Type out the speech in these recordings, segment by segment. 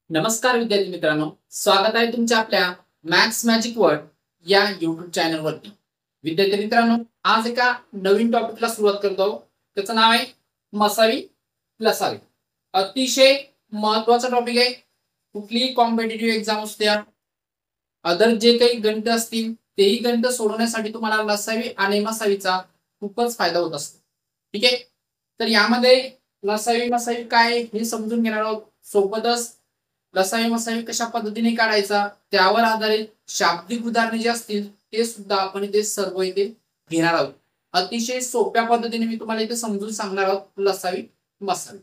नमस्कार विद्यार्थी मित्रांनो, स्वागत आहे तुमच्या आपल्या मॅथ्स मॅजिक वर्ल्ड या YouTube चॅनलवरती। विद्यार्थी मित्रांनो, आज एका नवीन टॉपिकला सुरुवात करतो। त्याचं नाव आहे मसावी लसावी। अतिशय महत्त्वाचा टॉपिक आहे। कुठलीही कॉम्पिटिटिव्ह एक्झाम असू द्या, अदर जे काही गणित असतील तेही गणित सोडवण्यासाठी तुम्हाला लसावी आणि मसावीचा खूपच फायदा होत असतो। ठीक आहे, तर यामध्ये लसावी मसावी काय हे समजून घेणार आहोत। सोबतच लसावी मसावी कशा पद्धतीने काढायचा त्यावर आधारित शाब्दिक उदाहरणे जे असतील ते सुद्धा आपण इथे सर्व इथे घेणार आहोत। अतिशय सोप्या पद्धतीने मी तुम्हाला इथे समजून सांगणार आहोत लसावी मसावी।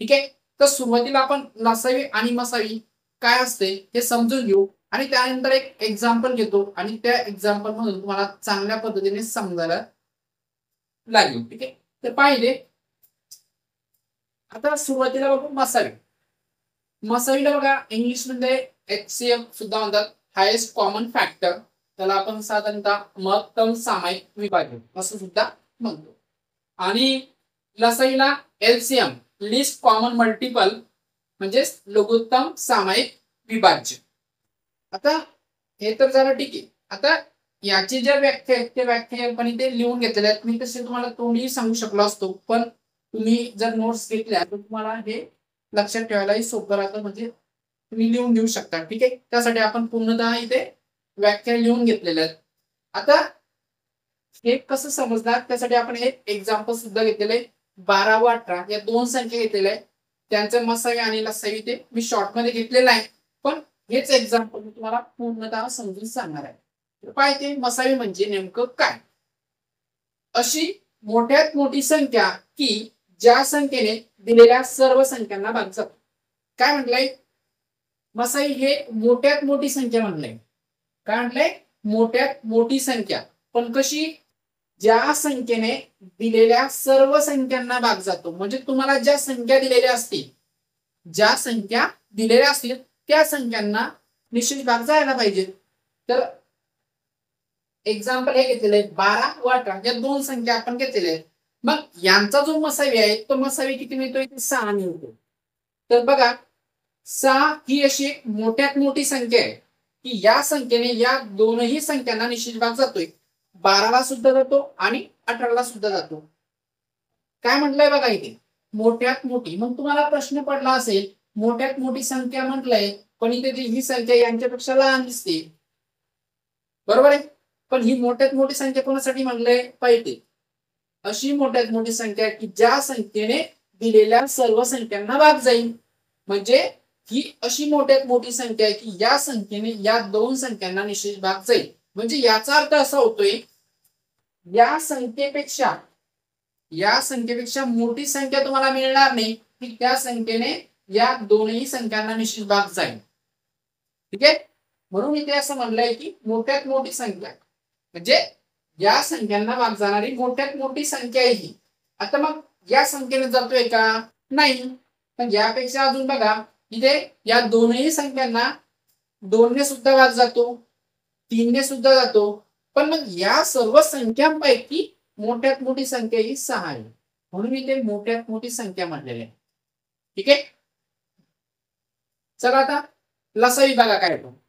ठीक आहे, तर सुरुवातीला आपण लसावी आणि मसावी काय असते हे समजून घेऊ आणि त्यानंतर एक एक्झाम्पल घेतो आणि त्या एक्झाम्पल मधून तुम्हाला चांगल्या पद्धतीने समजायला लागेल। ठीक आहे, तर पाहिले आता सुरुवातीला बघू मसावी। मसावीला बघा इंग्लिश मध्ये HCF सुद्धा म्हणतात, हायेस्ट कॉमन फॅक्टर। त्याला आपण साधारणतः महत्तम सामायिक विभाज्य असं सुद्धा म्हणतो। आणि लसावीला LCM लिस्ट कॉमन मल्टिपल म्हणजे लघुत्तम सामायिक विभाज्य। आता हे तर झालं, ठीक आहे। आता याची ज्या व्याख्या आहेत त्या व्याख्या आपण इथे लिहून घेतलेल्या आहेत। मी तसे तुम्हाला तोंडी सांगू शकलो असतो, पण तुम्ही जर नोट्स घेतल्या तर तुम्हाला हे लक्षात ठेवायलाही सोपं राहतं, म्हणजे तुम्ही लिहून घेऊ शकता। ठीक आहे, त्यासाठी आपण पूर्णतः इथे व्याख्या लिहून घेतलेल्या आहेत। आता हे कसं समजणार त्यासाठी आपण हे एक्झाम्पल सुद्धा घेतलेले 12 व 18 या दोन संख्या घेतलेल्या आहेत। त्यांचे मसावी आणि लसावी ते मी शॉर्ट मध्ये घेतलेलं आहे, पण हेच एक्झाम्पल मी तुम्हाला पूर्णतः समजून सांगणार आहे। पाहिजे मसावी म्हणजे नेमकं काय। अशी मोठ्यात मोठी संख्या की ज्या संख्येने दिलेल्या सर्व संख्यांना भागतात। काय म्हटलंय, मसावी हे मोठ्यात मोठी संख्या म्हणलंय। काय म्हटलंय, मोठ्यात मोठी संख्या, पण कशी, ज्या संख्येने दिलेल्या सर्व संख्यांना भाग जातो। म्हणजे तुम्हाला ज्या संख्या दिलेल्या असतील, ज्या संख्या दिलेल्या असतील त्या संख्यांना निश्चित भाग जायला पाहिजे। तर एक्झाम्पल हे घेतलेले 12 व 18 या दोन संख्या आपण घेतलेल्या आहेत। मग यांचा जो मसावी आहे तो मसावी किती मिळतोय, 6 मिळतो। तर बघा 6 ही अशी मोठ्यात मोठी संख्या आहे की या संख्येने या दोनही संख्यांना निश्चित भाग जातोय। 12 ला सुद्धा जातो आणि 18 ला सुद्धा जातो। काय म्हटलंय बघा इथे मोठ्यात मोठी। मग तुम्हाला प्रश्न पडला असेल, मोठ्यात मोठी संख्या म्हटलंय पण इथे ही संख्या यांच्यापेक्षा लहान दिसते, बरोबर आहे। पण ही मोठ्यात मोठी संख्या कोणासाठी म्हणलंय, पाहिजे अशी मोठ्यात मोठी संख्या की ज्या संख्येने दिलेल्या सर्व संख्यांना भाग जाईल। म्हणजे ही अशी मोठ्यात मोठी संख्या आहे की या संख्येने या दोन संख्यांना निश्चित भाग जाईल। म्हणजे याचा अर्थ असा होतोय, या संख्येपेक्षा मोठी संख्या तुम्हाला मिळणार नाही की त्या संख्येने या दोनही संख्यांना निश्चित भाग जाईल। ठीक आहे, म्हणून इथे असं म्हणलंय की मोठ्यात मोठी संख्या म्हणजे या संख्यांना भाग जाणारी मोठ्यात मोठी संख्या आहे ही। आता मग या संख्येने जातोय का, नाही। पण यापेक्षा अजून बघा इथे या दोनही संख्यांना 2 ने सुद्धा भाग जातो, 3 ने सुद्धा जातो, पण मग या सर्व संख्यांपैकी मोठ्यात मोठी संख्या ही 6 आहे, म्हणून इथे मोठ्यात मोठी संख्या म्हटलेली आहे। ठीक आहे, चला आता लसावी बघा काय येतो।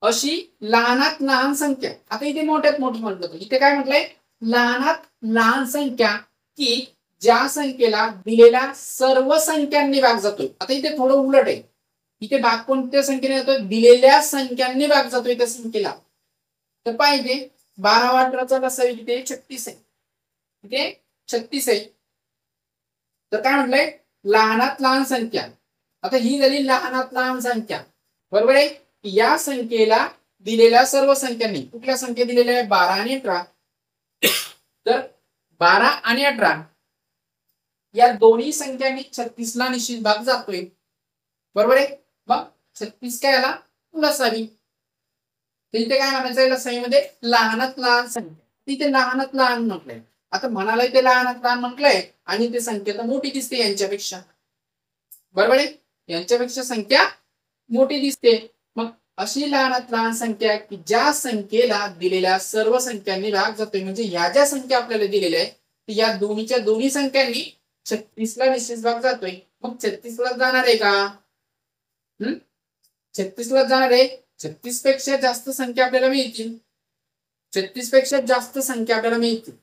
अशी लहानात लहान संख्या, आता इथे मोठ्यात मोठी म्हटलं, इथे काय म्हटलंय, लहानात लहान संख्या की ज्या संख्येला दिलेल्या सर्व संख्यांनी भाग जातोय। आता इथे थोडं उलट आहे, इथे भाग कोणत्या संख्येने जातोय, दिलेल्या संख्यांनी भाग जातोय त्या संख्येला। तर पाहिजे 12 व 18चा लसावी इथे 36 आहे, इथे 36 आहे। तर काय म्हटलंय, लहानात लहान संख्या। आता ही झाली लहानात लहान संख्या, बरोबर आहे। या संख्येला दिलेल्या सर्व संख्यांनी, कुठल्या संख्या दिलेल्या आहे, 12 आणि 18। तर 12 आणि 18 या दोन्ही संख्यांनी 36 ला निश्चित भाग जातोय, बरोबर आहे। मग 36 काय आला, लसावी। इथे काय म्हणायचं, लसावीमध्ये लहानात लहान संख्या, तिथे लहानात लहान म्हटलंय। आता म्हणाला इथे लहानात लहान म्हटलंय आणि ते संख्या तर मोठी दिसते यांच्यापेक्षा, बरोबर आहे, यांच्यापेक्षा संख्या मोठी दिसते। मग अशी लहानात लहान संख्या की ज्या संख्येला दिलेल्या सर्व संख्यांनी भाग जातोय। म्हणजे ह्या ज्या संख्या आपल्याला दिलेल्या आहे या दोन्हीच्या दोन्ही संख्यांनी 36 ला निश्चित भाग जातोय। मग 36 ला जाणार आहे का, 36 ला जाणार आहे. 36 पेक्षा जास्त संख्या आपल्याला मिळतील. 36 पेक्षा जास्त संख्या आपल्याला मिळतील.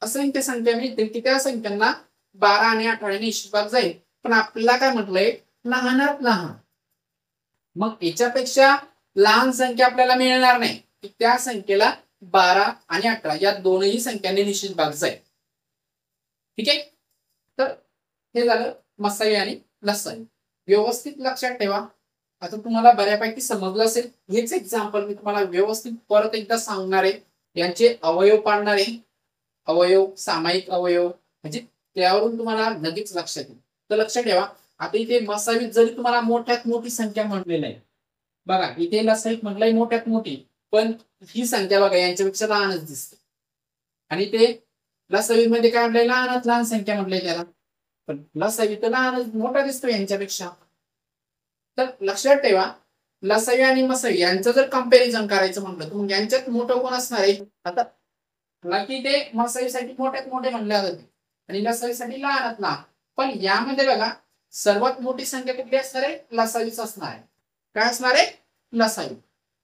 असंख्य संख्या मिळतील की त्या संख्यांना 12 आणि 18 ने निश्चित भाग जाईल. पण आपल्याला काय म्हटलंय, लहानात लहान. मग याच्यापेक्षा लहान संख्या आपल्याला मिळणार नाही की त्या संख्येला 12 आणि 18 या दोनही संख्यांनी निश्चित भाग जाईल. ठीक आहे. तर हे झालं मसाई आणि लसाई. व्यवस्थित लक्षात ठेवा. आता तुम्हाला बऱ्यापैकी समजलं असेल. हेच एक्झाम्पल मी तुम्हाला व्यवस्थित परत एकदा सांगणार आहे. यांचे अवयव पाडणार आहे. अवयव, सामायिक अवयव, म्हणजे त्यावरून तुम्हाला लगेच लक्षात येईल. तर लक्षात ठेवा. आता इथे मसाईत जरी तुम्हाला मोठ्यात मोठी संख्या म्हटलेलं आहे, बघा इथे लसाईत म्हटलंय मोठ्यात मोठी, पण ही संख्या बघा यांच्यापेक्षा लहानच दिसते. आणि ते लसावी मध्ये काय म्हटलंय, लहानात लहान संख्या म्हटलंय त्याला, पण लसावी तर लहानच मोठा दिसतो यांच्यापेक्षा. तर लक्षात ठेवा, लसावी आणि मसावी यांचं जर कंपॅरिझन करायचं म्हटलं तर मग यांच्यात मोठं कोण असणार आहे. आता नक्की ते मसावीसाठी मोठ्यात मोठे म्हणले जाते आणि लसावीसाठी लहानात लहान. पण यामध्ये बघा सर्वात मोठी संख्या कुठली असणार आहे, लसावीच असणार आहे. काय असणार आहे, लसावी.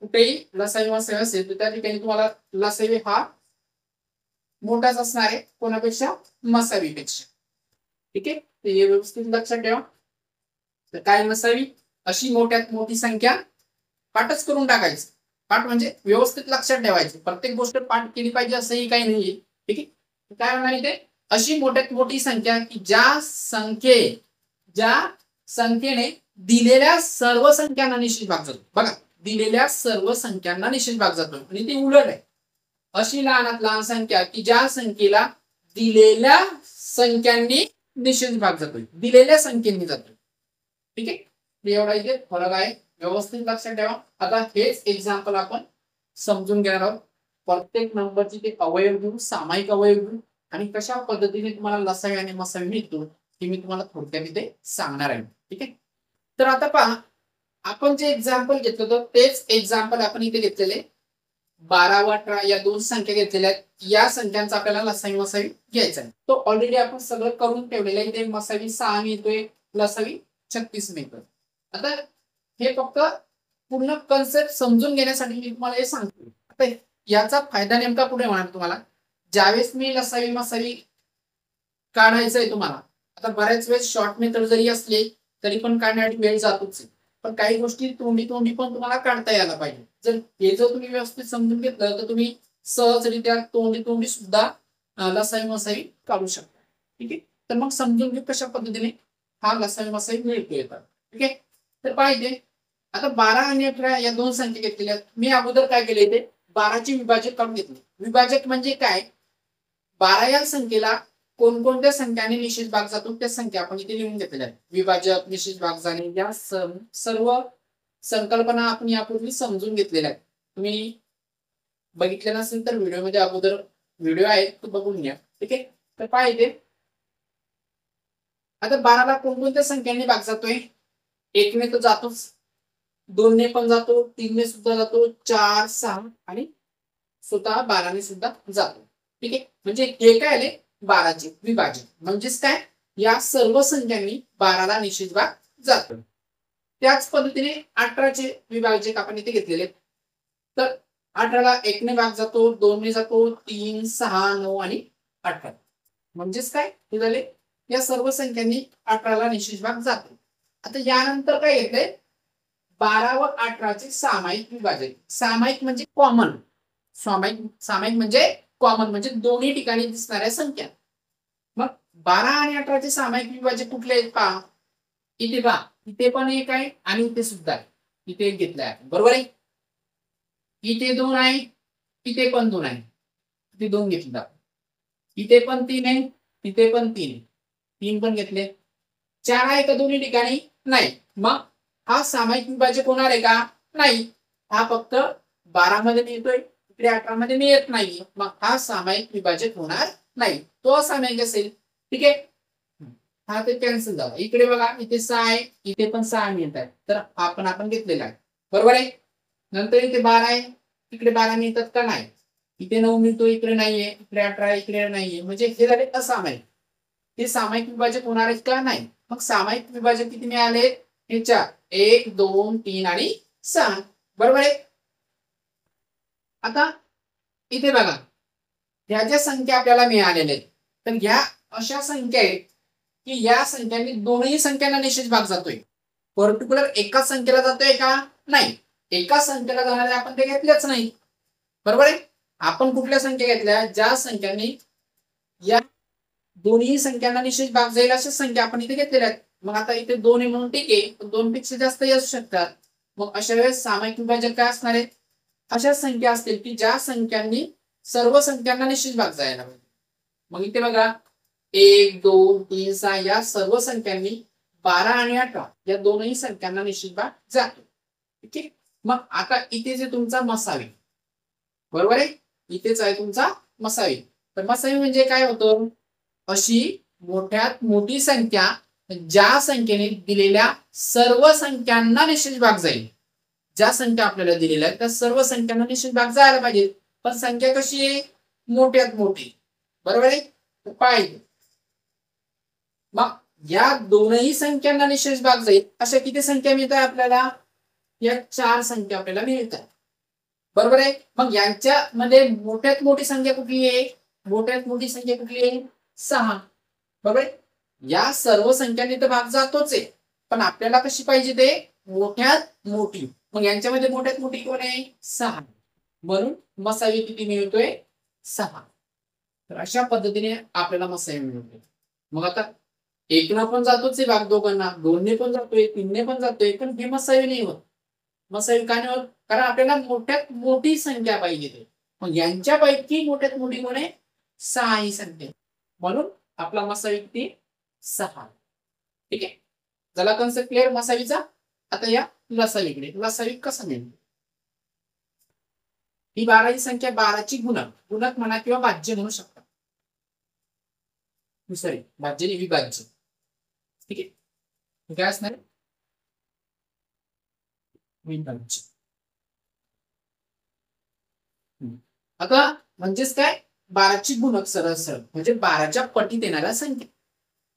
कुठेही लसावी मसावी असेल तर त्या ठिकाणी तुम्हाला लसावी हा मोठाच असणार आहे कोणापेक्षा, मसावीपेक्षा. ठीक आहे. तर हे व्यवस्थित लक्षात ठेवा. तर काय मसावी, अशी मोठ्यात मोठी संख्या पाठच करून टाकायचं. पाठ म्हणजे व्यवस्थित लक्षात ठेवायचं. प्रत्येक गोष्ट पाठ केली पाहिजे असंही काही नाहीये. ठीक आहे. काय म्हणणार इथे, अशी मोठ्यात मोठी संख्या की ज्या संख्येने दिलेल्या सर्व संख्यांना निश्चित भाग जातो. बघा दिलेल्या सर्व संख्यांना निश्चित भाग जातो आणि ती उलट आहे. अशी लहानात लहान संख्या की ज्या संख्येला दिलेल्या संख्यांनी निश्चित भाग जातोय, दिलेल्या संख्येने जातोय. ठीक आहे. एवढा इथे फरक आहे. व्यवस्थित लक्षात ठेवा. आता हेच एक्झाम्पल आपण समजून घेणार आहोत. प्रत्येक नंबरची ते अवयव घेऊन, सामायिक अवयव घेऊन आणि कशा पद्धतीने तुम्हाला लसावी आणि मसावी मिळतो हे मी तुम्हाला थोडक्यात इथे सांगणार आहे. ठीक आहे. तर आता पहा, आपण जे एक्झाम्पल घेतलं होतं तेच एक्झाम्पल आपण इथे घेतलेले. 12 व 18 या दोन संख्या घेतलेल्या आहेत. या संख्यांचा आपल्याला लसावी मसावी घ्यायचा आहे. तो ऑलरेडी आपण सगळं करून ठेवलेलं आहे. इथे मसावी 6 मिळतोय, लसावी 36 मिळतोय. आता हे फक्त पूर्ण कन्सेप्ट समजून घेण्यासाठी मी तुम्हाला हे सांगतो. आता याचा फायदा नेमका कुठे होणार तुम्हाला, ज्यावेळेस मी लसावी मसावी काढायचं आहे तुम्हाला. आता बऱ्याच वेळेस शॉर्ट मेथड जरी असले तरी पण काढण्यासाठी वेळ जातोच. पण काही गोष्टी तोंडी तोंडी पण तुम्हाला काढता यायला पाहिजे. जर तुम्ही व्यवस्थित समजून घेतलं तर तुम्ही सहजरित्या तोंडी तोंडी सुद्धा लसावी मसावी काढू शकता. ठीक आहे. तर मग समजून घेऊ कशा पद्धतीने हा लसावी मसावी मिळतो येतात. ठीक आहे. तर पाहिजे आता 12 आणि 18 या दोन संख्या घेतलेल्या. मी अगोदर काय केले, ते 12चे विभाजक काढून घेतले. विभाजक म्हणजे काय, 12 या संख्येला कोणकोणत्या संख्याने निश्चित भाग जातो त्या संख्या आपण इथे लिहून घेतलेल्या आहेत. विभाजक, निश्चित भाग जाणे या सर्व संकल्पना आपण यापूर्वी समजून घेतलेल्या आहेत. तुम्ही बघितले नसेल तर व्हिडिओमध्ये अगोदर व्हिडिओ आहे तो बघून घ्या. ठीक आहे. तर पाहिजे आता 12ला कोणकोणत्या संख्यांनी भाग जातोय, 1 ने तो जातोच, 2 ने पण जातो, 3 ने सुद्धा जातो, 4, 6 आणि स्वतः 12 ने सुद्धा जातो. ठीक आहे. म्हणजे हे काय आले, 12चे विभाजक. म्हणजेच काय, या सर्व संख्यांनी 12ला निश्चित भाग जातो. त्याच पद्धतीने 18चे विभाजक आपण इथे घेतलेले. तर 18ला 1 ने भाग जातो, 2 ने जातो, 3, 6, 9 आणि 18. म्हणजेच काय हे झाले, या सर्व संख्यांनी 18ला निश्चित भाग जातो. आता यानंतर काय येतंय, 12 व 18चे सामायिक विभाजक. सामायिक म्हणजे कॉमन. सामायिक म्हणजे कॉमन म्हणजे दोन्ही ठिकाणी दिसणाऱ्या संख्या. मग 12 आणि 18चे सामायिक विभाजक कुठले आहेत पहा. इथे पहा, इथे पण एक आहे आणि इथे सुद्धा आहे. इथे एक घेतलाय आपण, बरोबर आहे. इथे 2 आहे, इथे पण 2 आहे. इथे 2 घेतले आपण. इथे पण 3 आहे, इथे पण 3 आहे. 3 पण घेतले. 4 आहे का दोन्ही ठिकाणी, नाही. मग हा सामायिक विभाजक होणार आहे का, नाही. हा फक्त 12 मध्ये मिळतोय, इकडे 18 मध्ये मिळत नाही. मग हा सामायिक विभाजक होणार नाही, तो असामायिक असेल. ठीक आहे. हा ते कॅन्सल झाला. इकडे बघा, इथे 6 आहे, इथे पण 6 मिळत आहे. तर आपण घेतलेला आहे, बरोबर आहे. नंतर इथे 12 आहे, इकडे 12 मिळतात का, नाही. इथे 9 मिळतो, इकडे नाहीये. इकडे 18, इकडे नाहीये. म्हणजे हे झाले असामायिक. हे सामायिक विभाजक होणार आहेत का, नाही. मग सामायिक विभाजक किती मिळाले, हे 4. 1 2 3 आणि 6 बरोबर आहे. आता इथे बघा ह्या ज्या संख्या आपल्याला मिळालेल्या आहेत तर ह्या अशा संख्या आहेत की या संख्यांनी दोनही संख्यांना निश्चित भाग जातोय. पर्टिक्युलर एकाच संख्येला जातोय का नाही, एकाच संख्येला जाणारे आपण ते घेतलेच नाही बरोबर आहे. आपण कुठल्या संख्या घेतल्या ज्या संख्यांनी या दोन्ही संख्यांना निश्चित भाग जाईल अशा संख्या आपण इथे घेतलेल्या आहेत. मग आता इथे 2 आहे म्हणून ठीक आहे, पण 2 पेक्षा जास्तही असू शकतात. मग अशा वेळेस सामायिक विभाजक काय असणार आहे, अशा संख्या असतील की ज्या संख्यांनी सर्व संख्यांना निश्चित भाग जायला पाहिजे. मग इथे बघा 1 2 3 6 या सर्व संख्यांनी 12 आणि 18 या दोनही संख्यांना निश्चित भाग जातो. ठीक आहे. मग आता इथे जे तुमचा मसावी बरोबर आहे, इथेच आहे तुमचा मसावी. तर मसावी म्हणजे काय होतं, अशी मोठ्यात मोठी संख्या ज्या संख्येने दिलेल्या सर्व संख्यांना निश्चित भाग जाईल. ज्या संख्या आपल्याला दिलेल्या आहेत त्या सर्व संख्यांना निश्चित भाग जायला पाहिजे, पण संख्या कशी आहे, मोठ्यात मोठी बरोबर आहे. पाहिजे मग या दोनही संख्यांना निश्चित भाग जाईल अशा किती संख्या मिळतात आपल्याला, या 4 संख्या आपल्याला मिळतात बरोबर आहे. मग यांच्यामध्ये मोठ्यात मोठी संख्या कुठली आहे, मोठ्यात मोठी संख्या कुठली आहे 6 बरोबर आहे. या सर्व संख्यांनी तर भाग जातोच आहे, पण आपल्याला कशी पाहिजे ते मोठ्यात मोठी. मग यांच्यामध्ये मोठ्यात मोठी कोण आहे 6, म्हणून मसावी किती मिळतोय 6. तर अशा पद्धतीने आपल्याला मसावी मिळतोय. मग आता 1 ने पण जातोच आहे भाग दोघांना, 2 ने पण जातोय, 3 ने पण जातोय, पण हे मसावी नाही होत. मसावी का नाही होत, कारण आपल्याला मोठ्यात मोठी संख्या पाहिजे. मग यांच्यापैकी मोठ्यात मोठी कोण आहे 6 ही संख्या, म्हणून आपला मसावी किती 6. ठीक आहे, झाला कन्सेप्ट क्लिअर मसावीचा. आता या लसावीकडे, लसावी कसा मिळतो. ही 12 ही संख्या 12 ची गुणक म्हणा किंवा भाज्य म्हणू शकता. सॉरी भाज्य नाही, विभाज्य. ठीक आहे, काय असणार विभाज्य. आता म्हणजेच काय 12 ची गुणक सरळ सरळ म्हणजे 12च्या पटीत येणाऱ्या संख्या.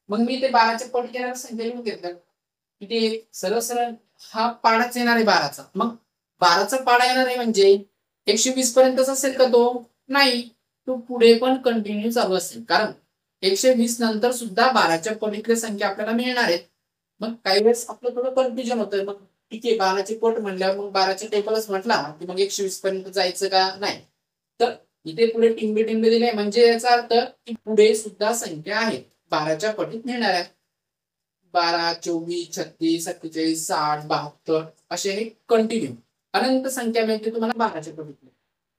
मग मी ते 12च्या पटीत येणाऱ्या संख्या लिहून घेतल्या की ते सरळ सरळ हा पाडाच येणार आहे 12चा. मग 12चा पाडा येणार आहे म्हणजे 120 पर्यंतच असेल का तो, नाही, तो पुढे पण कंटिन्यू चालू असेल, कारण 120 नंतर सुद्धा 12च्या पटीतल्या संख्या आपल्याला मिळणार आहेत. मग काही वेळेस आपलं थोडं कन्फ्युजन होतं, मग ठीक आहे 12ची पट म्हणल्यावर मग 12च्या टेबलच म्हटला की मग 120 पर्यंत जायचं का नाही. तर इथे पुढे टिंबे टिंबे दिले म्हणजे याचा अर्थ की पुढे सुद्धा संख्या आहेत 12च्या पटीत मिळणार आहेत. 12 24 36 47 60 72 असे हे कंटिन्यू अनंत संख्या मिळते तुम्हाला 12च्या पटीत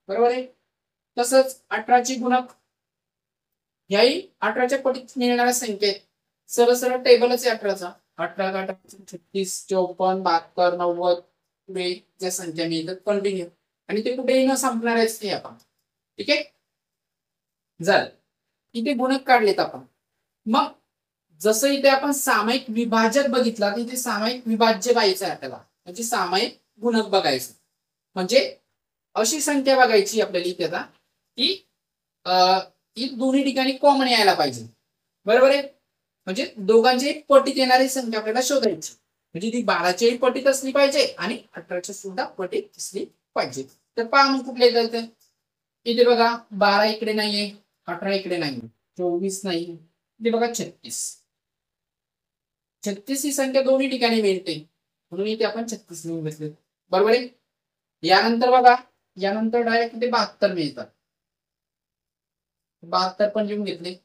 बरोबर आहे. तसंच 18ची गुणक ह्याही 18च्या पटीत मिळणाऱ्या संख्या आहेत. सरळ सरळ टेबलच आहे 18चा. 18 36 54 72 90 पुढे ज्या संख्या मिळतात कंटिन्यू, आणि ते कुठेही न संपणार आहे आपण. ठीक आहे, झालं. इथे गुणक काढलेत आपण. मग जसं इथे आपण सामायिक विभाजक बघितला, तिथे सामायिक विभाज्य पाहायचं आहे आपल्याला, म्हणजे सामायिक गुणक बघायचं. म्हणजे अशी संख्या बघायची आपल्याला इथे आता की दोन्ही ठिकाणी कॉमन यायला पाहिजे बरोबर आहे. म्हणजे दोघांची पटीत येणारी संख्या आपल्याला शोधायची, म्हणजे ती 12च्याही पटीत असली पाहिजे आणि 18च्या सुद्धा पटीत असली पाहिजे. तर पहा मग कुठले येतात इथे बघा, 12 इकडे नाहीये, 18 इकडे नाहीये, 24 नाही, इथे बघा 36. 36 ही संख्या दोन्ही ठिकाणी मिळते, म्हणून इथे आपण 36 लिहून घेतले बरोबर आहे. यानंतर बघा, यानंतर डायरेक्ट इथे 72 मिळतात, 72 पण लिहून घेतले.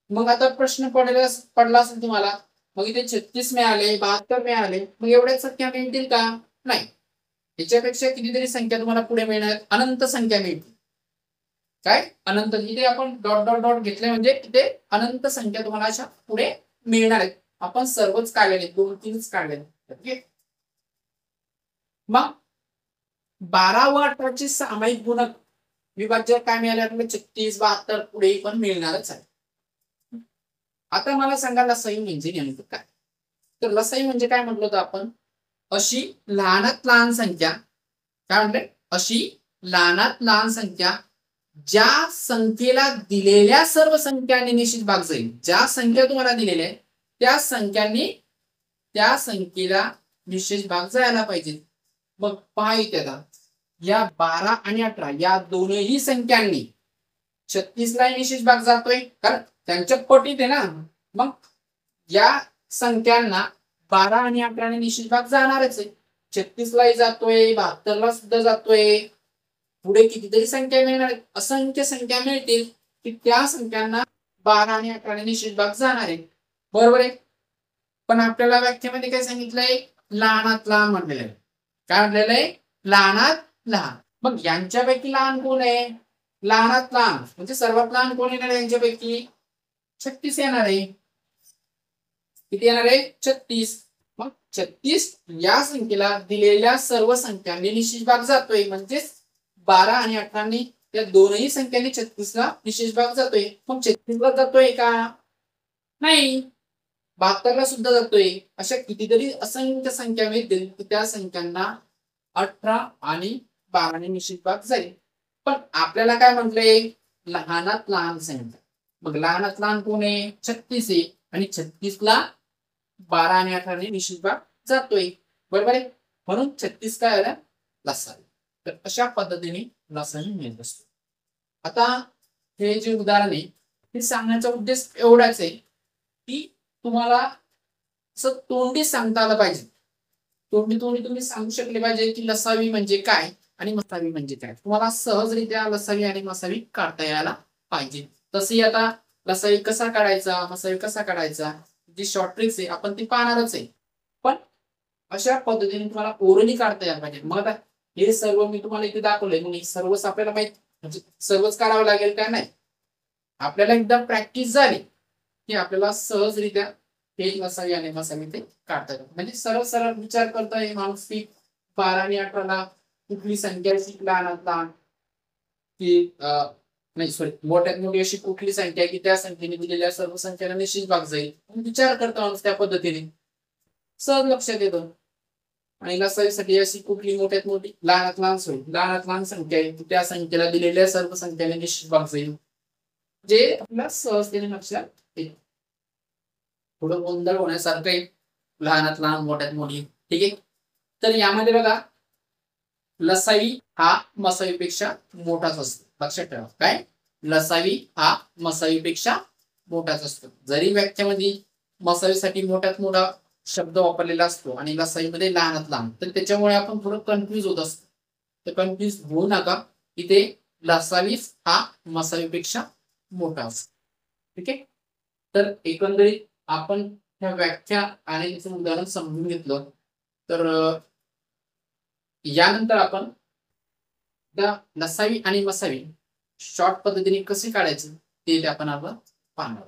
मग आता प्रश्न पडला असेल तुम्हाला, मग इथे 36 मिळाले, 72 मिळाले, मग एवढ्याच संख्या मिळतील का, नाही, याच्यापेक्षा कितीतरी संख्या तुम्हाला पुढे मिळणार, अनंत संख्या मिळतील. काय अनंत, इथे आपण डॉट डॉट डॉट घेतले म्हणजे इथे अनंत संख्या तुम्हाला अशा पुढे मिळणार आहेत. आपण सर्वच काढलेले, 2-3च काढलेले. मग 12 व 18चे सामायिक गुणक विभाज्य काय मिळाले आपल्याला 36 72 पुढे पण मिळणारच आहे. आता मला सांगा लसाई म्हणजे नेमकं काय. तर लसाई म्हणजे काय म्हटलं होतं आपण, अशी लहानात लहान संख्या, काय म्हणते, अशी लहानात लहान संख्या ज्या संख्येला दिलेल्या सर्व संख्यांनी निश्चित भाग जाईल. ज्या संख्या तुम्हाला दिलेल्या आहेत त्या संख्येला निशेष भाग जायला पाहिजे. मग पहा इथे आता या 12 आणि 18 या दोनही संख्यांनी 36 ला निशेष भाग जातोय कारण त्यांच्या पटीत आहे ना. मग या संख्यांना 12 आणि 18 ने निशेष भाग जाणारच आहे. 36 लाही जातोय, 72 ला सुद्धा जातोय. पुढे कितीतरी संख्या मिळणार, असंख्य संख्या मिळतील की त्या संख्यांना 12 आणि 18 ने निशेष भाग जाणार आहे. बरोबर आहे. पण आपल्याला व्याख्येमध्ये काय सांगितलंय, लहानात लहान म्हटलेलं आहे. काय म्हटलेलं आहे, लहानात लहान. मग यांच्यापैकी लहान कोण आहे, लहानात लहान म्हणजे सर्वात लहान कोण येणार आहे यांच्यापैकी, 36 येणार आहे. किती येणार आहे, 36. मग 36 या संख्येला दिलेल्या सर्व संख्यांनी निशेष भाग जातोय. म्हणजेच 12 आणि 18 ने या दोनही संख्यांनी 36 ला निशेष भाग जातोय. मग 36 ला जातोय का, नाही. 72 ला सुद्धा जातोय. अशा कितीतरी असंख्य संख्या मिळतील की त्या संख्यांना 18 आणि 12 ने निशेष भाग जाईल. पण आपल्याला काय म्हटलंय, लहानात लहान संख्या. मग लहानात लहान कोण आहे, 36 आहे. आणि 36 ला 12 आणि 18 ने निशेष भाग जातोय. बरोबर आहे. म्हणून 36 काय आला, लसावी. तर अशा पद्धतीने लसावी मिळत असतो. आता हे जे उदाहरण आहे हे सांगण्याचा उद्देश एवढाच आहे की तुम्हाला असं तोंडी सांगता आलं पाहिजे. तोंडी तुम्ही सांगू शकले पाहिजे की लसावी म्हणजे काय आणि मसावी म्हणजे काय. तुम्हाला सहजरित्या लसावी आणि मसावी काढता यायला पाहिजे. तसही आता लसावी कसा काढायचा, मसावी कसा काढायचा, जी शॉर्ट ट्रिक्स आहे आपण ती पाहणारच आहे. पण अशा पद्धतीने तुम्हाला ओरली काढता यायला पाहिजे. मग आता हे सर्व मी तुम्हाला इथे दाखवलंय, मग सर्वच आपल्याला माहित म्हणजे सर्वच काढावं लागेल का, नाही. आपल्याला एकदा प्रॅक्टिस झाली की आपल्याला सहजरित्या हे लसावी आणि मसावी ते काढता येतात. म्हणजे सरळ सरळ विचार करता येईल माणूस की 12 आणि 18 ला कुठली संख्या लहानात लहान की नाही सॉरी मोठ्यात मोठी अशी कुठली संख्या की त्या संख्येने दिलेल्या सर्व संख्यांना निश्चित भाग जाईल. विचार करता माणूस त्या पद्धतीने सहज लक्षात येतं. आणि लसावीसाठी अशी कुठली मोठ्यात मोठी लहानात लहान संख्या आहे त्या संख्येला दिलेल्या सर्व संख्याने निश्चित भाग जाईल, जे आपल्याला सहजतेने लक्षात येईल. थोडं गोंधळ होण्यासारखं आहे, लहानात लहान मोठ्यात मोठी. ठीक आहे. तर यामध्ये बघा लसावी हा मसावीपेक्षा मोठाच असतो. लक्षात ठेवा, काय, लसावी हा मसावीपेक्षा मोठाच असतो. जरी व्याख्यामध्ये मसावीसाठी मोठ्यात मोठा शब्द वापरलेला असतो आणि लसावीमध्ये लहानात लहान, तर त्याच्यामुळे आपण थोडं कन्फ्युज होत असतो. तर कन्फ्युज होऊ नका. इथे लसावी हा मसावीपेक्षा मोठा असतो. ठीक आहे. तर एकंदरीत आपण ह्या व्याख्या आणि त्याचं उदाहरण समजून घेतलं. तर यानंतर आपण त्या लसावी आणि मसावी शॉर्ट पद्धतीने कसे काढायचे ते आपण पाहणार.